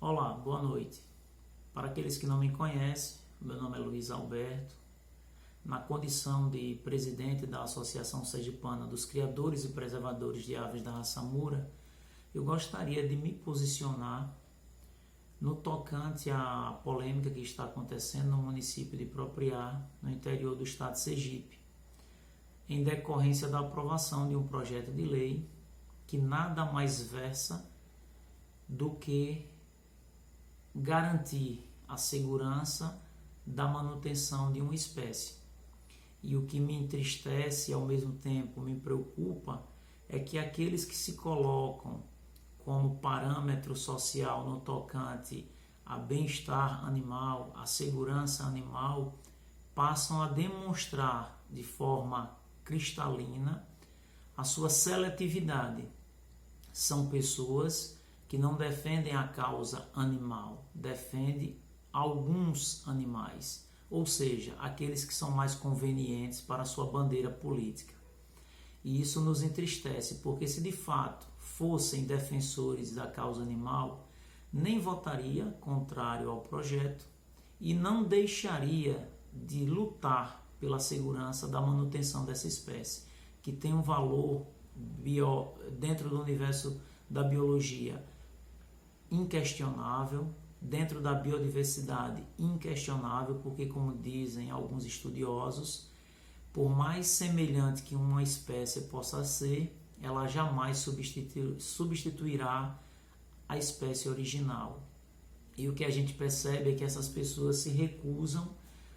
Olá, boa noite. Para aqueles que não me conhecem, meu nome é Luiz Alberto. Na condição de presidente da Associação Sergipana dos Criadores e Preservadores de Aves da Raça Mura, eu gostaria de me posicionar no tocante à polêmica que está acontecendo no município de Propriá, no interior do estado de Sergipe, em decorrência da aprovação de um projeto de lei que nada mais versa do que garantir a segurança da manutenção de uma espécie. E o que me entristece e ao mesmo tempo me preocupa é que aqueles que se colocam como parâmetro social no tocante a bem-estar animal, a segurança animal, passam a demonstrar de forma cristalina a sua seletividade. São pessoas que não defendem a causa animal, defendem alguns animais, ou seja, aqueles que são mais convenientes para a sua bandeira política. E isso nos entristece, porque se de fato fossem defensores da causa animal, nem votaria contrário ao projeto e não deixaria de lutar pela segurança da manutenção dessa espécie, que tem um valor dentro do universo da biologia inquestionável, dentro da biodiversidade inquestionável, porque, como dizem alguns estudiosos, por mais semelhante que uma espécie possa ser, ela jamais substituirá a espécie original. E o que a gente percebe é que essas pessoas se recusam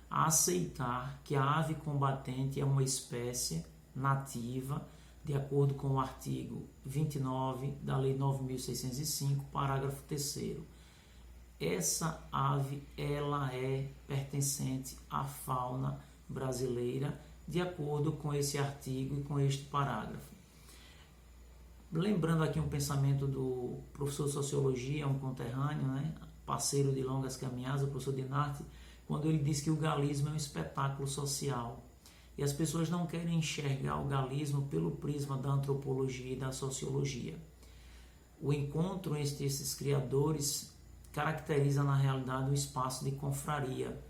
a aceitar que a ave combatente é uma espécie nativa, de acordo com o artigo 29 da Lei 9.605, parágrafo 3º. Essa ave, ela é pertencente à fauna brasileira, de acordo com esse artigo e com este parágrafo. Lembrando aqui um pensamento do professor de Sociologia, um conterrâneo, parceiro de longas caminhadas, o professor Dinarte, quando ele diz que o galismo é um espetáculo social. E as pessoas não querem enxergar o galismo pelo prisma da antropologia e da sociologia. O encontro entre esses criadores caracteriza na realidade um espaço de confraria.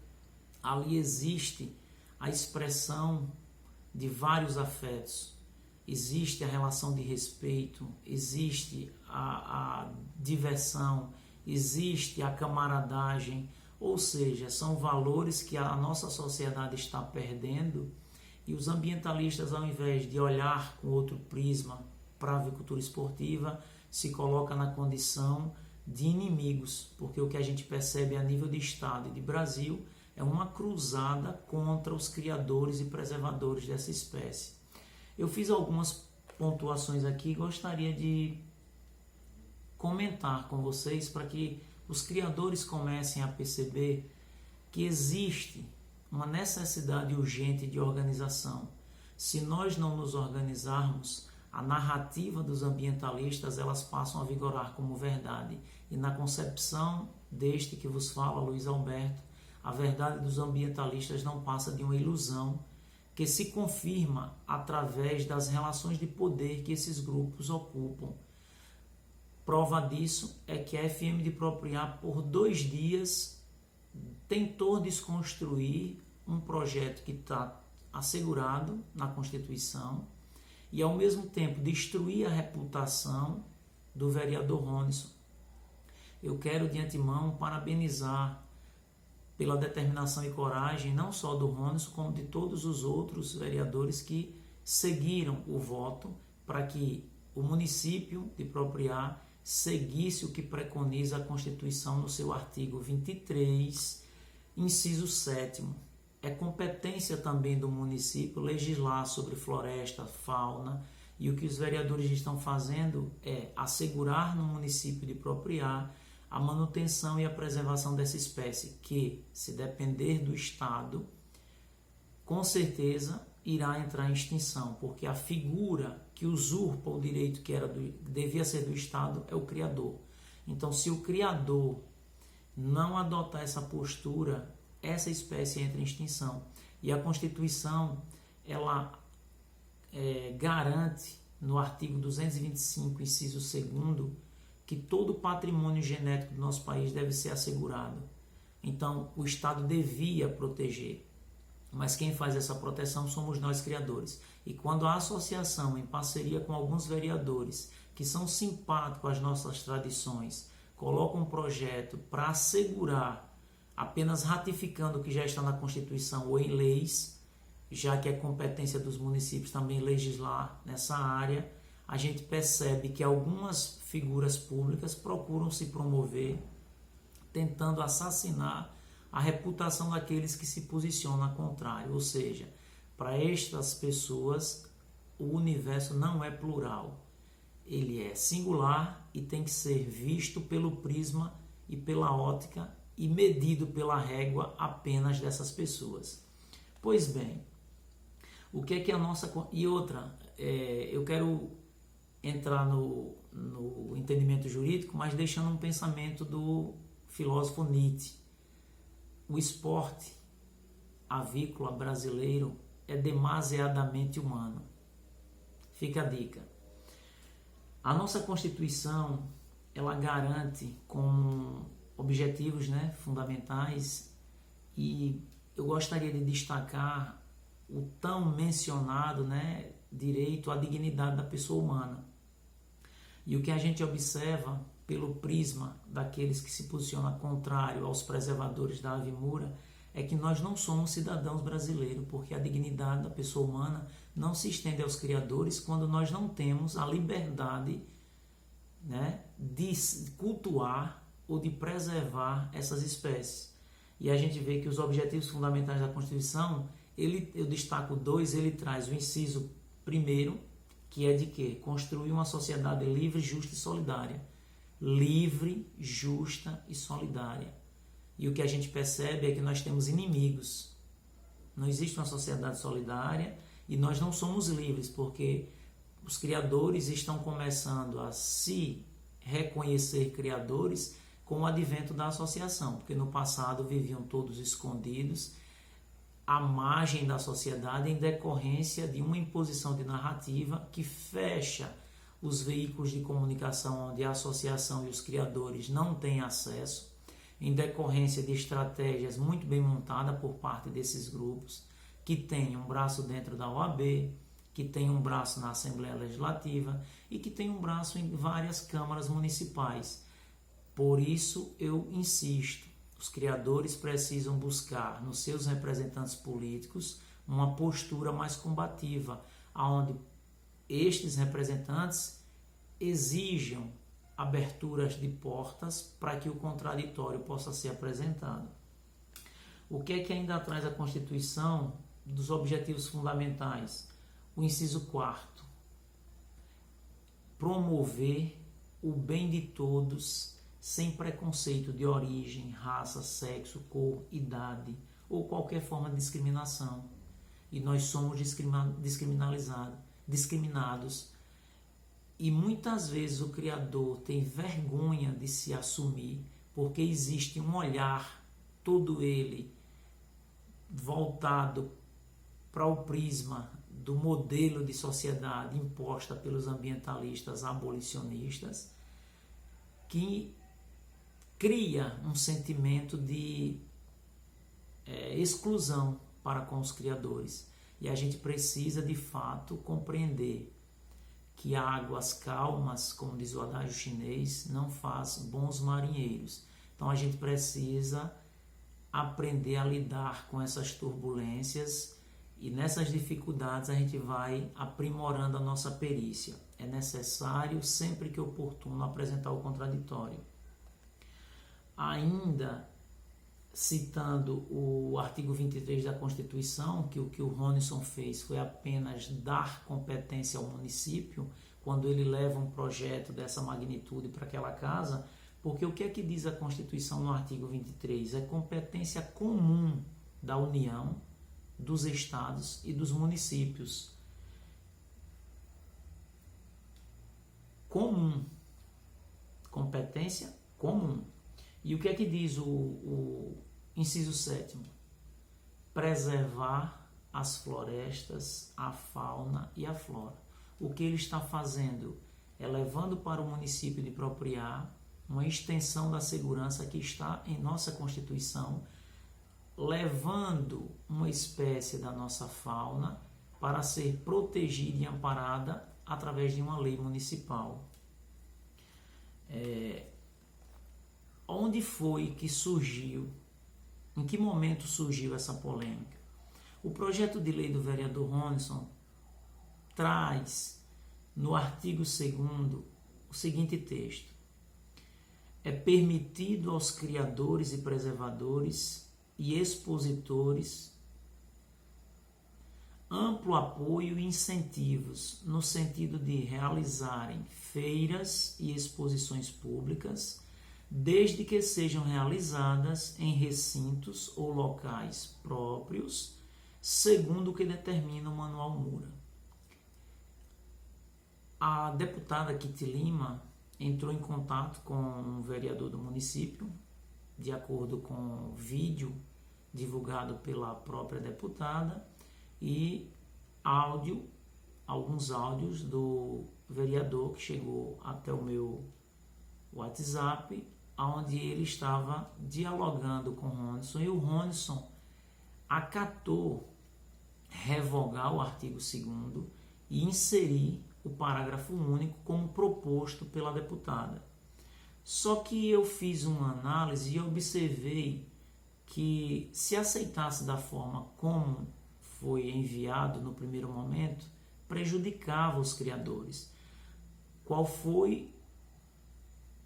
Ali existe a expressão de vários afetos, existe a relação de respeito, existe a diversão, existe a camaradagem, ou seja, são valores que a nossa sociedade está perdendo. E os ambientalistas, ao invés de olhar com outro prisma para a avicultura esportiva, se coloca na condição de inimigos, porque o que a gente percebe a nível de Estado e de Brasil é uma cruzada contra os criadores e preservadores dessa espécie. Eu fiz algumas pontuações aqui e gostaria de comentar com vocês para que os criadores comecem a perceber que existe uma necessidade urgente de organização. Se nós não nos organizarmos, a narrativa dos ambientalistas elas passam a vigorar como verdade. E na concepção deste que vos fala, Luiz Alberto, a verdade dos ambientalistas não passa de uma ilusão que se confirma através das relações de poder que esses grupos ocupam. Prova disso é que a FM de Propriá, por 2 dias, tentou desconstruir um projeto que está assegurado na Constituição e, ao mesmo tempo, destruir a reputação do vereador Ronison. Eu quero, de antemão, parabenizar pela determinação e coragem, não só do Ronison, como de todos os outros vereadores que seguiram o voto para que o município de Propriá seguisse o que preconiza a Constituição no seu artigo 23, inciso 7º. É competência também do município legislar sobre floresta, fauna, e o que os vereadores estão fazendo é assegurar no município de Propriá a manutenção e a preservação dessa espécie, que, se depender do Estado, com certeza irá entrar em extinção, porque a figura que usurpa o direito que devia ser do Estado é o criador. Então, se o criador não adotar essa postura, essa espécie entra em extinção. E a Constituição, ela garante, no artigo 225, inciso 2º, que todo o patrimônio genético do nosso país deve ser assegurado. Então, o Estado devia proteger, mas quem faz essa proteção somos nós criadores. E quando a associação, em parceria com alguns vereadores que são simpáticos às nossas tradições, coloca um projeto para assegurar, apenas ratificando o que já está na Constituição ou em leis, já que é competência dos municípios também legislar nessa área, a gente percebe que algumas figuras públicas procuram se promover, tentando assassinar a reputação daqueles que se posicionam ao contrário. Ou seja, para estas pessoas, o universo não é plural. Ele é singular e tem que ser visto pelo prisma e pela ótica e medido pela régua apenas dessas pessoas. Pois bem, o que é que a nossa... E outra, eu quero entrar no entendimento jurídico, mas deixando um pensamento do filósofo Nietzsche. O esporte avícola brasileiro é demasiadamente humano. Fica a dica. A nossa Constituição, ela garante como objetivos, fundamentais, e eu gostaria de destacar o tão mencionado, direito à dignidade da pessoa humana. E o que a gente observa pelo prisma daqueles que se posicionam contrário aos preservadores da Ave Mura é que nós não somos cidadãos brasileiros, porque a dignidade da pessoa humana não se estende aos criadores quando nós não temos a liberdade de cultuar ou de preservar essas espécies. E a gente vê que os objetivos fundamentais da Constituição, eu destaco dois, ele traz o inciso primeiro, que é de quê? Construir uma sociedade livre, justa e solidária. Livre, justa e solidária. E o que a gente percebe é que nós temos inimigos. Não existe uma sociedade solidária e nós não somos livres, porque os criadores estão começando a se reconhecer criadores com o advento da associação, porque no passado viviam todos escondidos, à margem da sociedade, em decorrência de uma imposição de narrativa que fecha os veículos de comunicação onde a associação e os criadores não têm acesso, em decorrência de estratégias muito bem montadas por parte desses grupos, que têm um braço dentro da OAB, que tem um braço na Assembleia Legislativa e que tem um braço em várias câmaras municipais. Por isso eu insisto, os criadores precisam buscar nos seus representantes políticos uma postura mais combativa, onde estes representantes exijam aberturas de portas para que o contraditório possa ser apresentado. O que é que ainda traz a Constituição dos objetivos fundamentais? O inciso 4º, promover o bem de todos sem preconceito de origem, raça, sexo, cor, idade ou qualquer forma de discriminação. E nós somos discriminados. E muitas vezes o Criador tem vergonha de se assumir, porque existe um olhar, todo ele voltado para o prisma do modelo de sociedade imposta pelos ambientalistas abolicionistas, que cria um sentimento de exclusão para com os criadores. E a gente precisa, de fato, compreender que águas calmas, como diz o adágio chinês, não faz bons marinheiros. Então a gente precisa aprender a lidar com essas turbulências e nessas dificuldades a gente vai aprimorando a nossa perícia. É necessário, sempre que oportuno, apresentar o contraditório. Ainda citando o artigo 23 da Constituição, que o que o Ronison fez foi apenas dar competência ao município, quando ele leva um projeto dessa magnitude para aquela casa, porque o que é que diz a Constituição no artigo 23? É competência comum da União, dos estados e dos municípios. Comum. Competência comum. E o que é que diz o inciso 7º? Preservar as florestas, a fauna e a flora. O que ele está fazendo levando para o município de Propriá uma extensão da segurança que está em nossa Constituição, levando uma espécie da nossa fauna para ser protegida e amparada através de uma lei municipal. Onde foi que surgiu, em que momento surgiu essa polêmica? O projeto de lei do vereador Ronison traz no artigo 2º o seguinte texto: é permitido aos criadores e preservadores e expositores amplo apoio e incentivos no sentido de realizarem feiras e exposições públicas, desde que sejam realizadas em recintos ou locais próprios, segundo o que determina o Manual Moura. A deputada Kitty Lima entrou em contato com um vereador do município, de acordo com o vídeo divulgado pela própria deputada, e alguns áudios do vereador que chegou até o meu WhatsApp, onde ele estava dialogando com o Ronison, e o Ronison acatou revogar o artigo 2º e inserir o parágrafo único como proposto pela deputada. Só que eu fiz uma análise e observei que, se aceitasse da forma como foi enviado no primeiro momento, prejudicava os criadores. Qual foi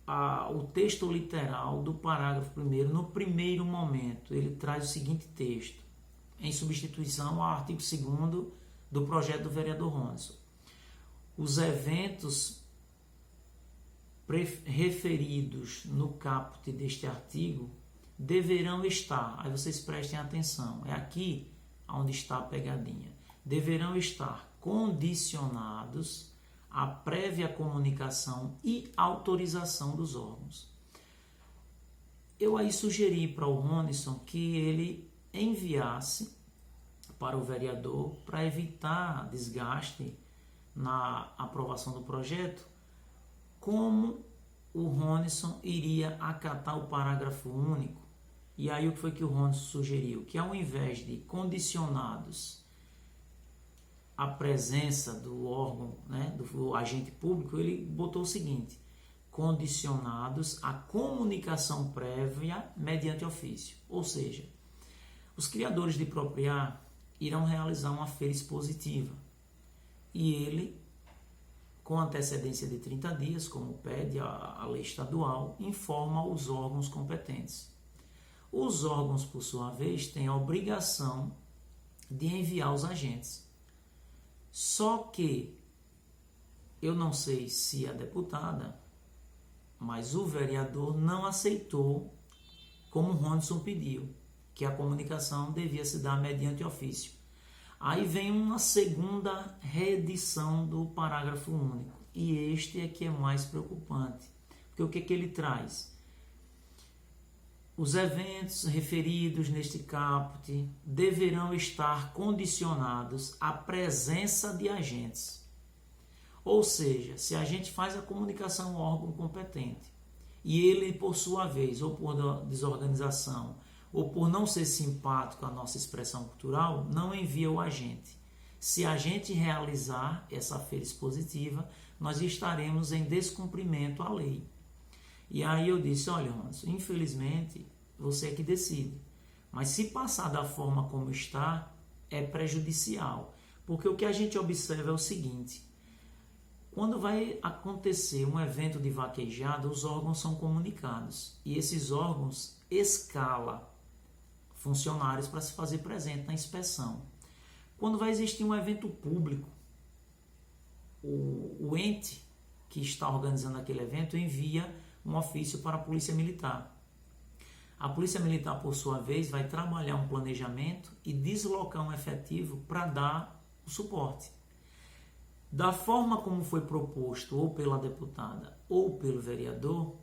o texto literal do parágrafo 1º? No primeiro momento, ele traz o seguinte texto, em substituição ao artigo 2º do projeto do vereador Ronison: os eventos referidos no caput deste artigo deverão estar, aí vocês prestem atenção, é aqui onde está a pegadinha, deverão estar condicionados à prévia comunicação e autorização dos órgãos. Eu aí sugeri para o Ronison que ele enviasse para o vereador, para evitar desgaste na aprovação do projeto, como o Ronison iria acatar o parágrafo único. E aí o que foi que o Ronison sugeriu? Que ao invés de condicionados à presença do órgão, do agente público, ele botou o seguinte: condicionados à comunicação prévia mediante ofício. Ou seja, os criadores de Propriá irão realizar uma feira expositiva e ele, com antecedência de 30 dias, como pede a lei estadual, informa os órgãos competentes. Os órgãos, por sua vez, têm a obrigação de enviar os agentes. Só que eu não sei se a deputada, mas o vereador não aceitou, como o Ronison pediu, que a comunicação devia se dar mediante ofício. Aí vem uma segunda reedição do parágrafo único, e este é que é mais preocupante, porque o que ele traz? Os eventos referidos neste caput deverão estar condicionados à presença de agentes. Ou seja, se a gente faz a comunicação ao órgão competente e ele, por sua vez, ou por desorganização, ou por não ser simpático à nossa expressão cultural, não envia o agente. Se a gente realizar essa feira expositiva, nós estaremos em descumprimento à lei. E aí eu disse: olha, Ronison, infelizmente você é que decide, mas se passar da forma como está, é prejudicial, porque o que a gente observa é o seguinte: quando vai acontecer um evento de vaquejada, os órgãos são comunicados, e esses órgãos escalam funcionários para se fazer presente na inspeção. Quando vai existir um evento público, o ente que está organizando aquele evento envia um ofício para a Polícia Militar. A Polícia Militar, por sua vez, vai trabalhar um planejamento e deslocar um efetivo para dar o suporte. Da forma como foi proposto, ou pela deputada ou pelo vereador,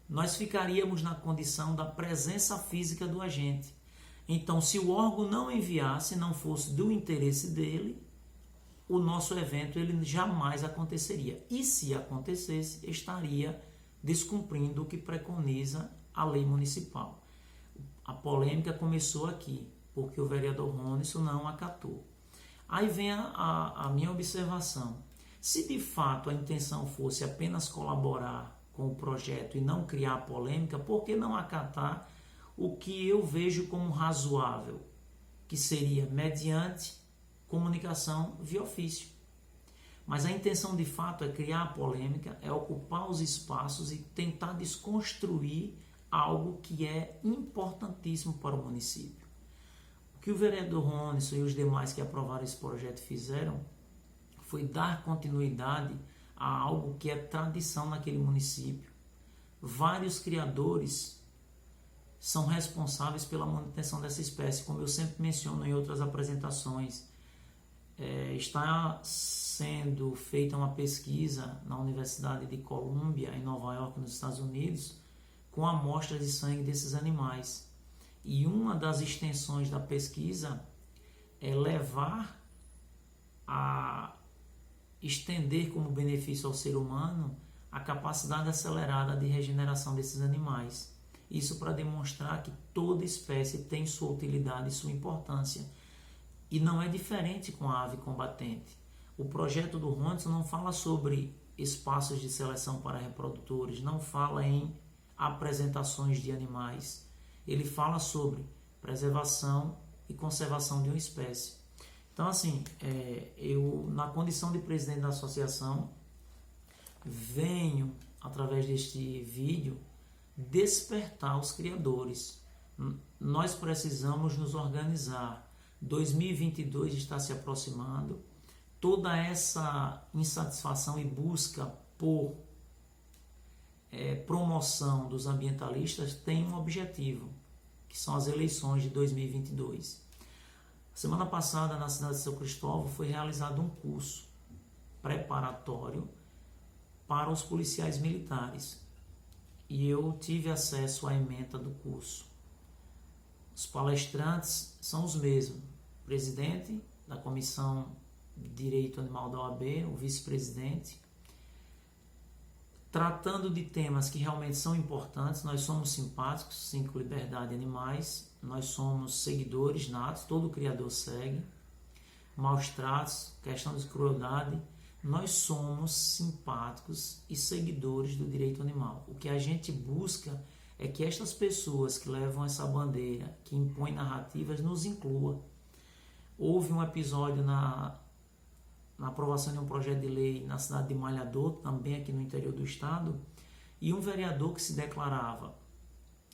nós ficaríamos na condição da presença física do agente. Então, se o órgão não enviasse, não fosse do interesse dele, o nosso evento ele jamais aconteceria. E se acontecesse, estaria descumprindo o que preconiza a lei municipal. A polêmica começou aqui, porque o vereador Ronison não acatou. Aí vem a minha observação. Se de fato a intenção fosse apenas colaborar com o projeto e não criar polêmica, por que não acatar o que eu vejo como razoável, que seria mediante comunicação via ofício? Mas a intenção de fato é criar a polêmica, é ocupar os espaços e tentar desconstruir algo que é importantíssimo para o município. O que o vereador Ronison e os demais que aprovaram esse projeto fizeram foi dar continuidade a algo que é tradição naquele município. Vários criadores são responsáveis pela manutenção dessa espécie, como eu sempre menciono em outras apresentações. Está sendo feita uma pesquisa na Universidade de Columbia, em Nova York, nos Estados Unidos, com amostras de sangue desses animais. E uma das extensões da pesquisa é levar a estender como benefício ao ser humano a capacidade acelerada de regeneração desses animais. Isso para demonstrar que toda espécie tem sua utilidade e sua importância. E não é diferente com a ave combatente. O projeto do Ronison não fala sobre espaços de seleção para reprodutores, não fala em apresentações de animais. Ele fala sobre preservação e conservação de uma espécie. Então, assim, eu, na condição de presidente da associação, venho, através deste vídeo, despertar os criadores. Nós precisamos nos organizar. 2022 está se aproximando. Toda essa insatisfação e busca por promoção dos ambientalistas tem um objetivo, que são as eleições de 2022. Semana passada, na cidade de São Cristóvão, foi realizado um curso preparatório para os policiais militares. E eu tive acesso à ementa do curso. Os palestrantes são os mesmos. O presidente da Comissão de Direito Animal da OAB, o vice-presidente, tratando de temas que realmente são importantes. Nós somos simpáticos, 5 liberdade animais, nós somos seguidores natos, todo criador segue, maus tratos, questão de crueldade, nós somos simpáticos e seguidores do direito animal. O que a gente busca é que estas pessoas que levam essa bandeira, que impõem narrativas, nos incluam. Houve um episódio na aprovação de um projeto de lei na cidade de Malhador, também aqui no interior do estado, e um vereador que se declarava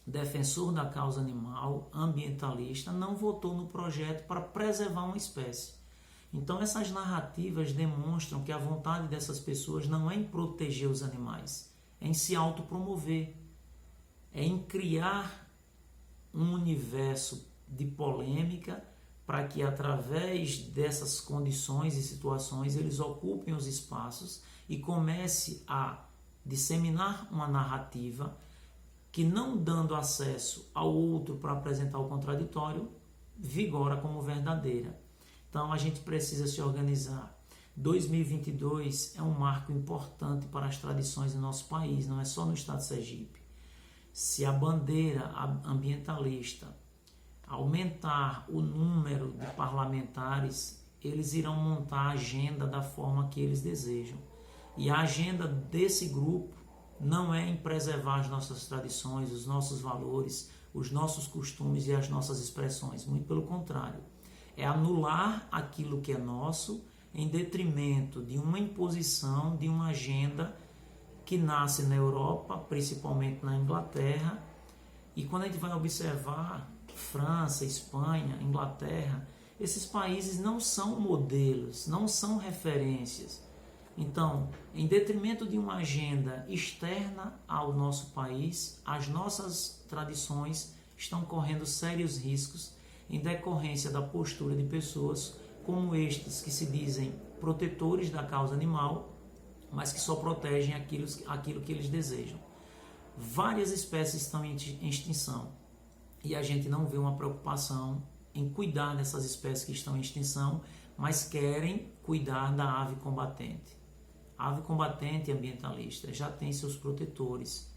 defensor da causa animal, ambientalista, não votou no projeto para preservar uma espécie. Então essas narrativas demonstram que a vontade dessas pessoas não é em proteger os animais, é em se autopromover, é em criar um universo de polêmica para que através dessas condições e situações eles ocupem os espaços e comece a disseminar uma narrativa que, não dando acesso ao outro para apresentar o contraditório, vigora como verdadeira. Então a gente precisa se organizar. 2022 é um marco importante para as tradições do nosso país, não é só no estado de Sergipe. Se a bandeira ambientalista aumentar o número de parlamentares, eles irão montar a agenda da forma que eles desejam. E a agenda desse grupo não é em preservar as nossas tradições, os nossos valores, os nossos costumes e as nossas expressões. Muito pelo contrário. É anular aquilo que é nosso em detrimento de uma imposição, de uma agenda que nasce na Europa, principalmente na Inglaterra. E quando a gente vai observar França, Espanha, Inglaterra, esses países não são modelos, não são referências. Então, em detrimento de uma agenda externa ao nosso país, as nossas tradições estão correndo sérios riscos em decorrência da postura de pessoas como estes que se dizem protetores da causa animal, mas que só protegem aquilo que eles desejam. Várias espécies estão em extinção e a gente não vê uma preocupação em cuidar dessas espécies que estão em extinção mas querem cuidar da ave combatente. A ave combatente ambientalista já tem seus protetores.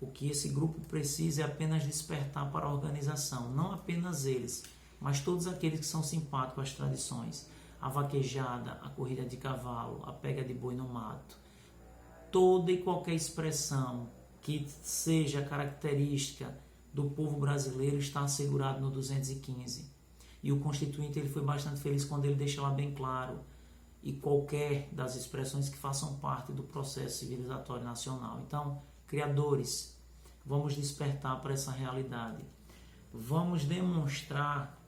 O que esse grupo precisa é apenas despertar para a organização, não apenas eles, mas todos aqueles que são simpáticos às tradições. A vaquejada, a corrida de cavalo, a pega de boi no mato. Toda e qualquer expressão que seja característica do povo brasileiro está assegurado no 215. E o Constituinte ele foi bastante feliz quando ele deixa lá bem claro, e qualquer das expressões que façam parte do processo civilizatório nacional. Então, criadores, vamos despertar para essa realidade. Vamos demonstrar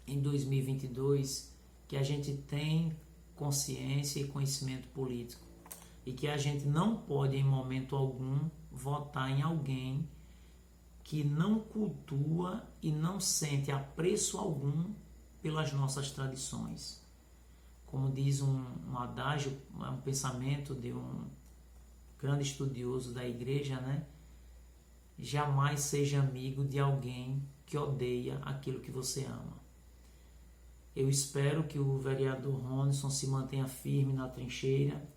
em 2022 que a gente tem consciência e conhecimento político e que a gente não pode, em momento algum, votar em alguém que não cultua e não sente apreço algum pelas nossas tradições. Como diz um adágio, um pensamento de um grande estudioso da igreja, né? Jamais seja amigo de alguém que odeia aquilo que você ama. Eu espero que o vereador Ronison se mantenha firme na trincheira.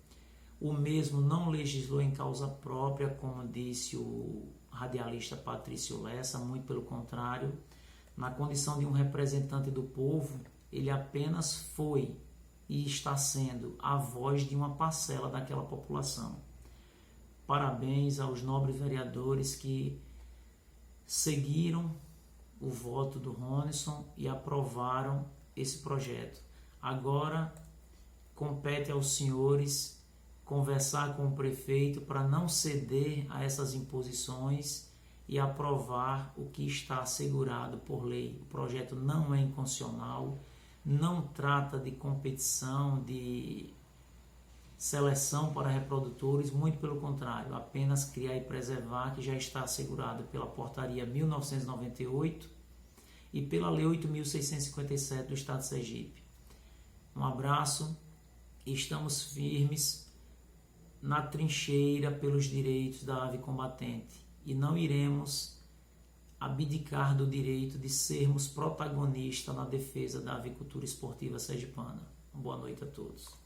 O mesmo não legislou em causa própria, como disse o radialista Patrício Lessa, muito pelo contrário. Na condição de um representante do povo, ele apenas foi e está sendo a voz de uma parcela daquela população. Parabéns aos nobres vereadores que seguiram o voto do Ronison e aprovaram esse projeto. Agora compete aos senhores conversar com o prefeito para não ceder a essas imposições e aprovar o que está assegurado por lei. O projeto não é inconstitucional, não trata de competição, de seleção para reprodutores, muito pelo contrário, apenas criar e preservar, que já está assegurado pela Portaria 1998 e pela Lei 8.657 do Estado de Sergipe. Um abraço, estamos firmes na trincheira pelos direitos da ave combatente e não iremos abdicar do direito de sermos protagonistas na defesa da avicultura esportiva sergipana. Boa noite a todos.